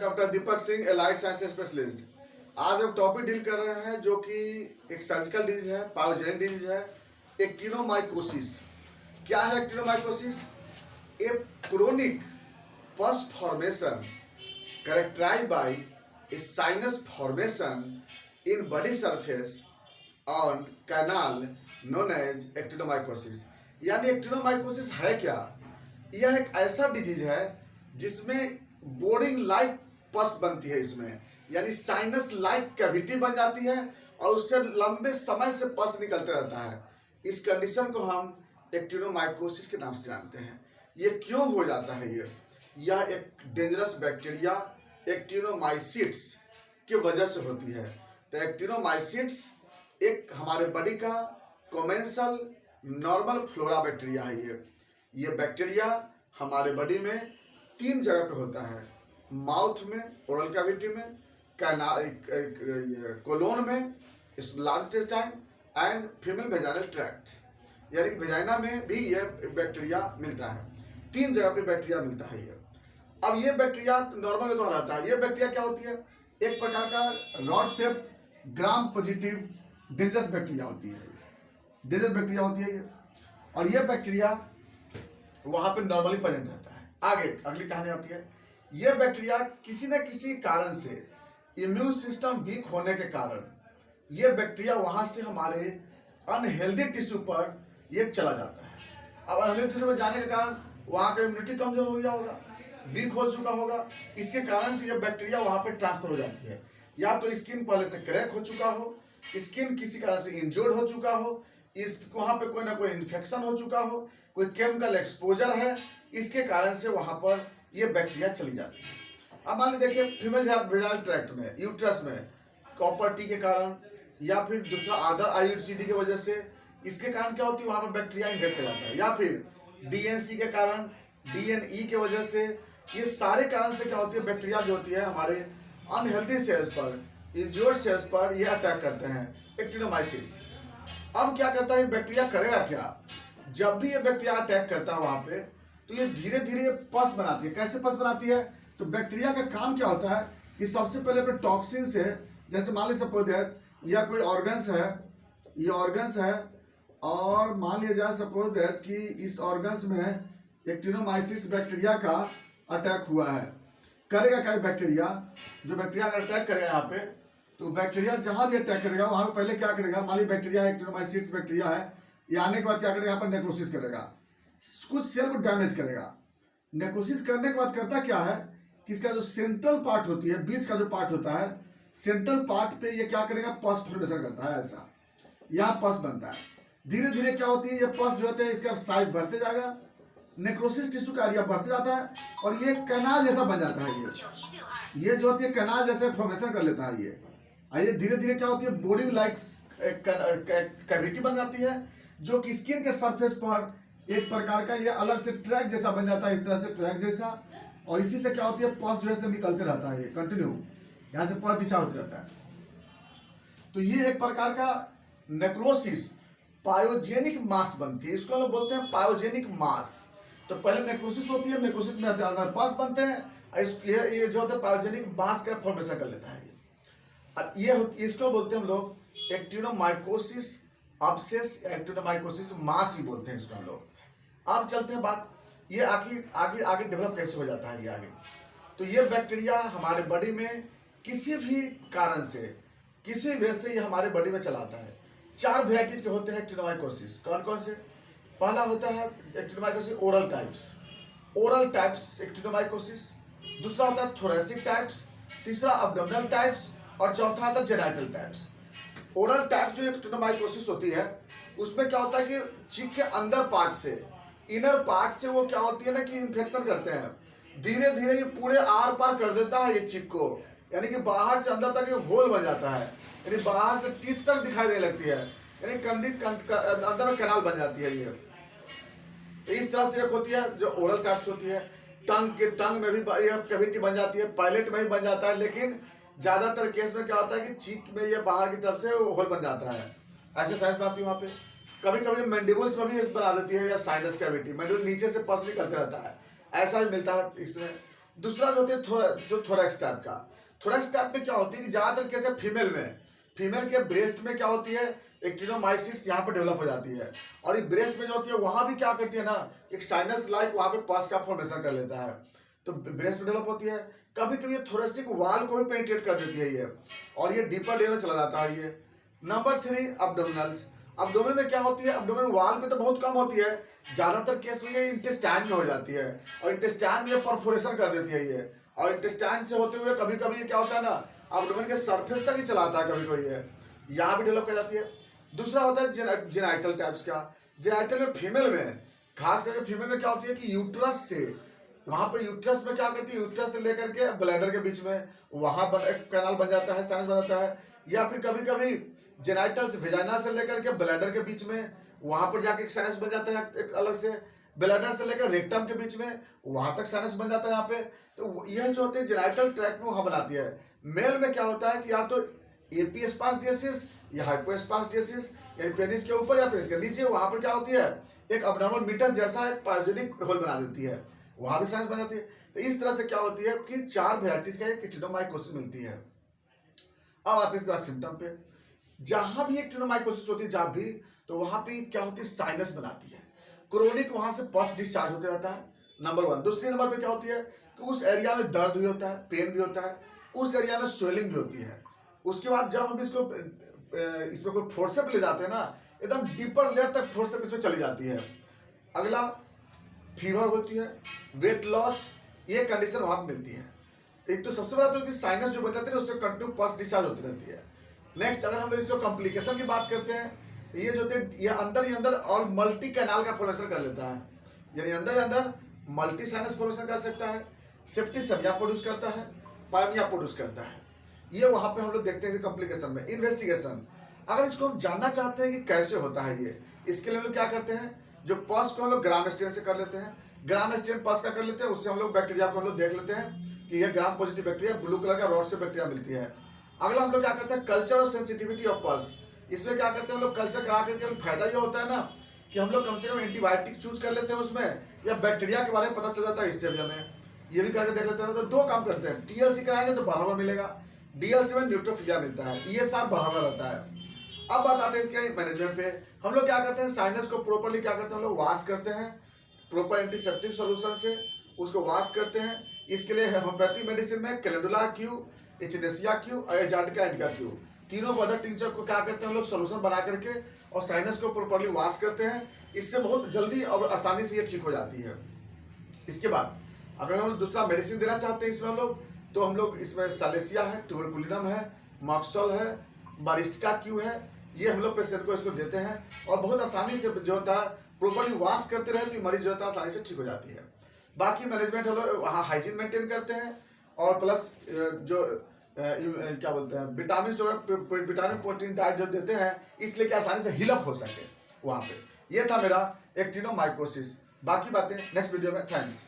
Doctor Deepak Singh, allied science specialist. आज हम topic deal कर रहे हैं जो कि एक सर्जिकल डिजीज है, पायोजेनिक डिजीज है, एक्टिनोमाइकोसिस। क्या है actinomycosis? A chronic pus formation characterized by a sinus formation in body surface on canal known as actinomycosis। यानी एक्टिनोमाइकोसिस है क्या? यह एक ऐसा डिजीज है जिसमें बोरिंग लाइक पस बनती है इसमें, यानी साइनस लाइक कैविटी बन जाती है और उससे लंबे समय से पस निकलते रहता है। इस कंडीशन को हम एक्टिनोमाइकोसिस के नाम से जानते हैं। ये क्यों हो जाता है? यह एक डेंजरस बैक्टीरिया एक्टिनोमाइसिट्स की वजह से होती है। तो एक्टिनोमाइसिट्स एक हमारे बॉडी का कॉमेंसल नॉर्मल फ्लोरा बैक्टीरिया है। ये बैक्टीरिया हमारे बॉडी में 3 जगह पे होता है, माउथ में, ओरल कैविटी में, कोलोन में, large intestine and female vaginal tract, यानी वेजाइना में भी ये बैक्टीरिया मिलता है। 3 जगह पे बैक्टीरिया मिलता है ये। अब ये बैक्टीरिया नॉर्मल में तो रहता है। ये बैक्टीरिया क्या होती है? एक प्रकार का rod shaped gram positive dangerous bacteria होती है। डेंजरस बैक्टीरिया होती है ये, और ये बैक्टीरिया वहां पे नॉर्मली प्रेजेंट रहता है। आगे अगली कहानी आती है। ये बैक्टीरिया किसी न किसी कारण से, इम्यून सिस्टम वीक होने के कारण, ये बैक्टीरिया वहां से हमारे अनहेल्दी टिश्यू पर ये चला जाता है। अब अनहेल्दी टिश्यू पर जाने के कारण वहां का इम्यूनिटी कमजोर हो गया होगा, वीक हो चुका होगा। इसके कारण से ये बैक्टीरिया वहां पे ट्रांसफर हो जाती है। या तो स्किन पहले से क्रैक हो चुका हो, स्किन किसी कारण से इंजर्ड हो चुका हो, इस वहां पे कोई ना कोई इन्फेक्शन हो चुका हो, कोई केमिकल एक्सपोजर है, इसके कारण से वहां पर ये बैक्टीरिया चली जाती है। अब मान लीजिए देखिए, फीमेल वेजाइनल ट्रैक्ट में, यूट्रस में कॉपर टी के कारण या फिर दूसरा अदर आईयूसीडी की वजह से, इसके कारण क्या होती है, वहां पर बैक्टीरिया इन्फेक्ट हो जाता है। या फिर डीएनसी के कारण, डीएनई के वजह से, ये सारे कारण से क्या होती है, बैक्टीरिया जो होती है हमारे अनहेल्दी सेल्स पर, इंज्योर्ड सेल्स पर ये अटैक करते हैं, एक्टिनोमाइसिट्स। अब क्या करता है बैक्टीरिया, करेगा क्या? जब भी ये बैक्टीरिया अटैक करता है वहां पे, तो ये धीरे धीरे पस बनाती है। कैसे पस बनाती है? तो बैक्टीरिया का काम क्या होता है कि सबसे पहले अपने टॉक्सिन से, जैसे मान लीजिए सपोज दैट या कोई ऑर्गन्स है, ये ऑर्गन्स है, और मान लिया जाए सपोज दैट कि इस ऑर्गन्स में एक्टिनोमाइसिट्स बैक्टीरिया का अटैक हुआ है। करेगा क्या बैक्टीरिया? जो बैक्टीरिया का अटैक करेगा यहाँ पे, तो बैक्टीरिया जहां भी अटैक करेगा वहां पे पहले क्या करेगा, मान लीजिए बैक्टीरिया एक्टिनोमाइसिट्स बैक्टीरिया है, ये आने के बाद क्या करेगा, यहाँ पर नेक्रोसिस करेगा, कुछ सेल को डैमेज करेगा। नेक्रोसिस करने के बाद करता क्या है कि इसका जो सेंट्रल पार्ट होती है, बीच का जो पार्ट होता है, सेंट्रल पार्ट पे ये क्या करेगा, पस फॉर्मेशन करता है। ऐसा यहाँ पस बनता है। धीरे धीरे क्या होती है, ये पस जो होते हैं इसका साइज बढ़ते जाएगा, नेक्रोसिस टिश्यू का एरिया बढ़ते जाता है, और ये कैनाल जैसा बन जाता है। ये जो होती है कैनाल जैसे फॉर्मेशन कर लेता है ये धीरे धीरे क्या होती है, बोरिंग लाइक कैविटी बन जाती है, जो कि स्किन के सरफेस पर एक प्रकार का ये अलग से ट्रैक जैसा बन जाता है, इस तरह से ट्रैक जैसा, और इसी से क्या होती है, पस जो है निकलते रहता है, ये कंटिन्यू यहाँ से पस दिशा होते रहता है। तो ये एक प्रकार का नेक्रोसिस पायोजेनिक मास बनती है, इसको हम लोग बोलते हैं पायोजेनिक मास। तो पहले नेक्रोसिस होती है, नेक्रोसिस में अंदर पस बनते हैं, ये जो होता है पायोजेनिक मास का फॉर्मेशन कर लेता है। ये इसको बोलते हैं हम लोग एक्टिनोमाइकोसिस अब्सेस, एक्टिनोमाइकोसिस मास ही बोलते हैं इसको हम लोग। अब चलते हैं बात, ये आगे डेवलप कैसे हो जाता है ये आगे। तो ये बैक्टीरिया हमारे बॉडी में किसी भी कारण से, किसी वजह से ये हमारे बॉडी में चलाता है। 4 वेराइटीज के होते हैं एक्टिनोमाइकोसिस। कौन कौन से? पहला होता है एक्टिनोमाइकोसिस ओरल टाइप्स एक्टिनोमाइकोसिस, दूसरा होता है थोरेसिक टाइप्स, तीसरा अब्डोमिनल टाइप्स, और चौथा होता है जेनाइटल टाइप्स। ओरल टाइप जो एक्टिनोमाइकोसिस होती है, उसमें क्या होता है कि चिक के अंदर पार्ट से, इनर पार्ट से वो क्या होती है ना कि इन्फेक्शन करते हैं। धीरे धीरे ये पूरे आर पार कर देता है ये चिक को, यानी कि बाहर से अंदर तक ये होल बन जाता है, यानी बाहर से टीथ तक दिखाई देने लगती है, यानी अंदर में कैनाल बन जाती है ये। इस तरह से एक होती है जो ओरल टाइप्स होती है। टंग में भी कैविटी बन जाती है, पैलेट में भी बन जाता है, लेकिन ज्यादातर केस में क्या होता है कि चीक में ये बाहर की तरफ से होल बन जाता है। ऐसे साइज में आती है वहाँ पे। कभी कभी मैंडिबल्स में भी इस बना देती है, या साइनस कैविटी, मैंडिबल नीचे से पस निकलते रहता है, ऐसा भी मिलता है इसमें। दूसरा जो होते हैं जो थोरैक्स टाइप का, थोरैक्स टाइप में क्या होती है कि ज्यादातर कैसे फीमेल के ब्रेस्ट में क्या होती है, एक्टिनोमाइसिट्स यहाँ पर डेवलप हो जाती है, और ये ब्रेस्ट में जो होती है वहां भी क्या करती है ना, एक साइनस लाइक वहां पे पस का फॉर्मेशन कर लेता है, तो ब्रेस्ट में डेवलप होती है। कभी कभी ये थोरेसिक वाल को भी पेनिट्रेट कर देती है ये, और ये डीपर लेयर में चला जाता है ये। नंबर 3 अब्डोमिनल्स। अब्डोमेन में क्या होती है, अब्डोमेन वाल पे तो बहुत कम होती है, ज्यादातर केस में ये इंटेस्टाइन में हो जाती है, और इंटेस्टाइन में ये परफोरेशन कर देती है ये, और इंटेस्टाइन से होते हुए कभी कभी क्या होता है ना, अब्डोमेन के सरफेस तक ही चलाता है कभी कभी ये, यहाँ भी डेवलप कर जाती है। दूसरा होता है जेनाइटल टाइप्स का। जेनाइटल में फीमेल में, खास करके फीमेल में क्या होती है कि यूट्रस से, वहां पे यूट्रस में क्या करती है, यूट्रस से लेकर के ब्लैडर के बीच में वहां एक कैनाल बन जाता है, साइनस बन जाता है, या फिर कभी कभी जेनाइटल से, वेजाइना से लेकर के ब्लैडर के बीच में वहां पर जाके एक साइनस बन जाता है एक अलग से, ब्लैडर से लेकर रेक्टम के बीच में वहां तक साइनस बन जाता है यहाँ पे। तो यह जो होते हैं जेनाइटल ट्रैक्ट में वहां बनाती है। मेल में क्या होता है कि या तो एपीस्पासडियसिस या हाइपोस्पासडियसिस, यानी पेनिस के ऊपर या पेनिस के नीचे, वहां पर क्या होती है, एक अबनॉर्मल मीटस जैसा एक पायोजेनिक होल बना देती है, वहां भी साइनस बन जाती है। तो इस तरह से क्या होती है कि 4 वेराइटीज का एक एक्टिनोमाइकोसिस मिलती है। अब आते हैं इसके बाद सिम्टम पे। जहां भी एक्टिनोमाइकोसिस होती है जहां भी, तो वहां पे क्या होती है, साइनस बनाती है, क्रोनिक वहां से पस डिस्चार्ज होते रहता है, नंबर 1। दूसरे नंबर पे क्या होती है कि उस एरिया में दर्द भी होता है, पेन भी होता है, उस एरिया में स्वेलिंग भी होती है। उसके बाद जब हम इसमें कोई फोर्सेप ले जाते हैं ना, एकदम डीपर लेयर तक फोर्सेप इसमें चली जाती है। अगला फीवर होती है, वेट लॉस, ये कंडीशन वहां पर मिलती है। एक तो सबसे बड़ा तो कि साइनस जो बन जाते हैं उससे कंटिन्यू पस डिस्चार्ज होती रहती है। नेक्स्ट अगर हम लोग इसको कॉम्प्लिकेशन की बात करते हैं, ये जो होते हैं ये अंदर और मल्टी कैनाल का फॉर्मेशन कर लेता है, यानी अंदर मल्टी साइनस फॉर्मेशन कर सकता है, सेप्टिसेमिया प्रोड्यूस करता है, पायमिया प्रोड्यूस करता है। ये वहां पे हम लोग देखते हैं कॉम्प्लिकेशन में। इन्वेस्टिगेशन, अगर इसको हम जानना चाहते हैं कि कैसे होता है ये, इसके लिए हम लोग क्या करते हैं, जो पस को हम लोग ग्राम स्टेन से कर लेते हैं, ग्राम स्टेन पस का कर लेते हैं, उससे हम लोग बैक्टीरिया को हम लोग देख लेते हैं कि ये gram positive bacteria, blue colour का रॉड से बैक्टीरिया मिलती है। अगला हम लोग क्या करते हैं, कल्चर और सेंसिटिविटी ऑफ पल्स। इसमें क्या करते हैं हम लोग, कल्चर करा करके फायदा ये होता है ना कि हम लोग कम से कम एंटीबायोटिक चूज कर लेते हैं उसमें, या बैक्टीरिया के बारे में पता चल जाता है, इससे भी हमें ये भी करके देख लेते हैं। तो 2 काम करते हैं, टीएलसी कराएंगे तो बढ़ावा मिलेगा, डीएलसी में न्यूट्रोफिलिया मिलता है, ईएसआर बढ़ावा रहता है। अब बात आते हैं इसके मैनेजमेंट पे। हम लोग क्या करते हैं, साइनस को प्रॉपरली क्या करते हैं, हम लोग वॉश करते हैं प्रॉपर एंटीसेप्टिक सॉल्यूशन से, उसको वॉश करते हैं। इसके लिए होम्योपैथिक मेडिसिन में कैलेंडुला क्यू, एचिनेसिया क्यू और एजार्डिका इंडिका क्यू, तीनों बदर टिंचर को क्या करते हैं हम लोग सोल्यूशन बना करके और साइनस को प्रॉपरली वॉश करते हैं। इससे बहुत जल्दी और आसानी से ये ठीक हो जाती है। इसके बाद अगर हम लोग दूसरा मेडिसिन देना चाहते हैं इसमें हम लोग, तो हम लोग इसमें सालेसिया है, ट्यूबरकुलिनम है, मॉक्सोल है, बारिस्टिका क्यू है, ये हम लोग पेशेंट को इसको देते हैं, और बहुत आसानी से जो होता है प्रॉपरली वॉश करते रहे तो मरीज जो होता है आसानी से ठीक हो जाती है। बाकी मैनेजमेंट हम लोग वहाँ हाइजीन मेंटेन करते हैं, और प्लस जो क्या बोलते हैं विटामिन प्रोटीन डाइट जो देते हैं, इसलिए कि आसानी से हिलअप हो सके वहाँ पे। ये था मेरा एक्टिनोमाइकोसिस। बाकी बातें नेक्स्ट वीडियो में। थैंक्स।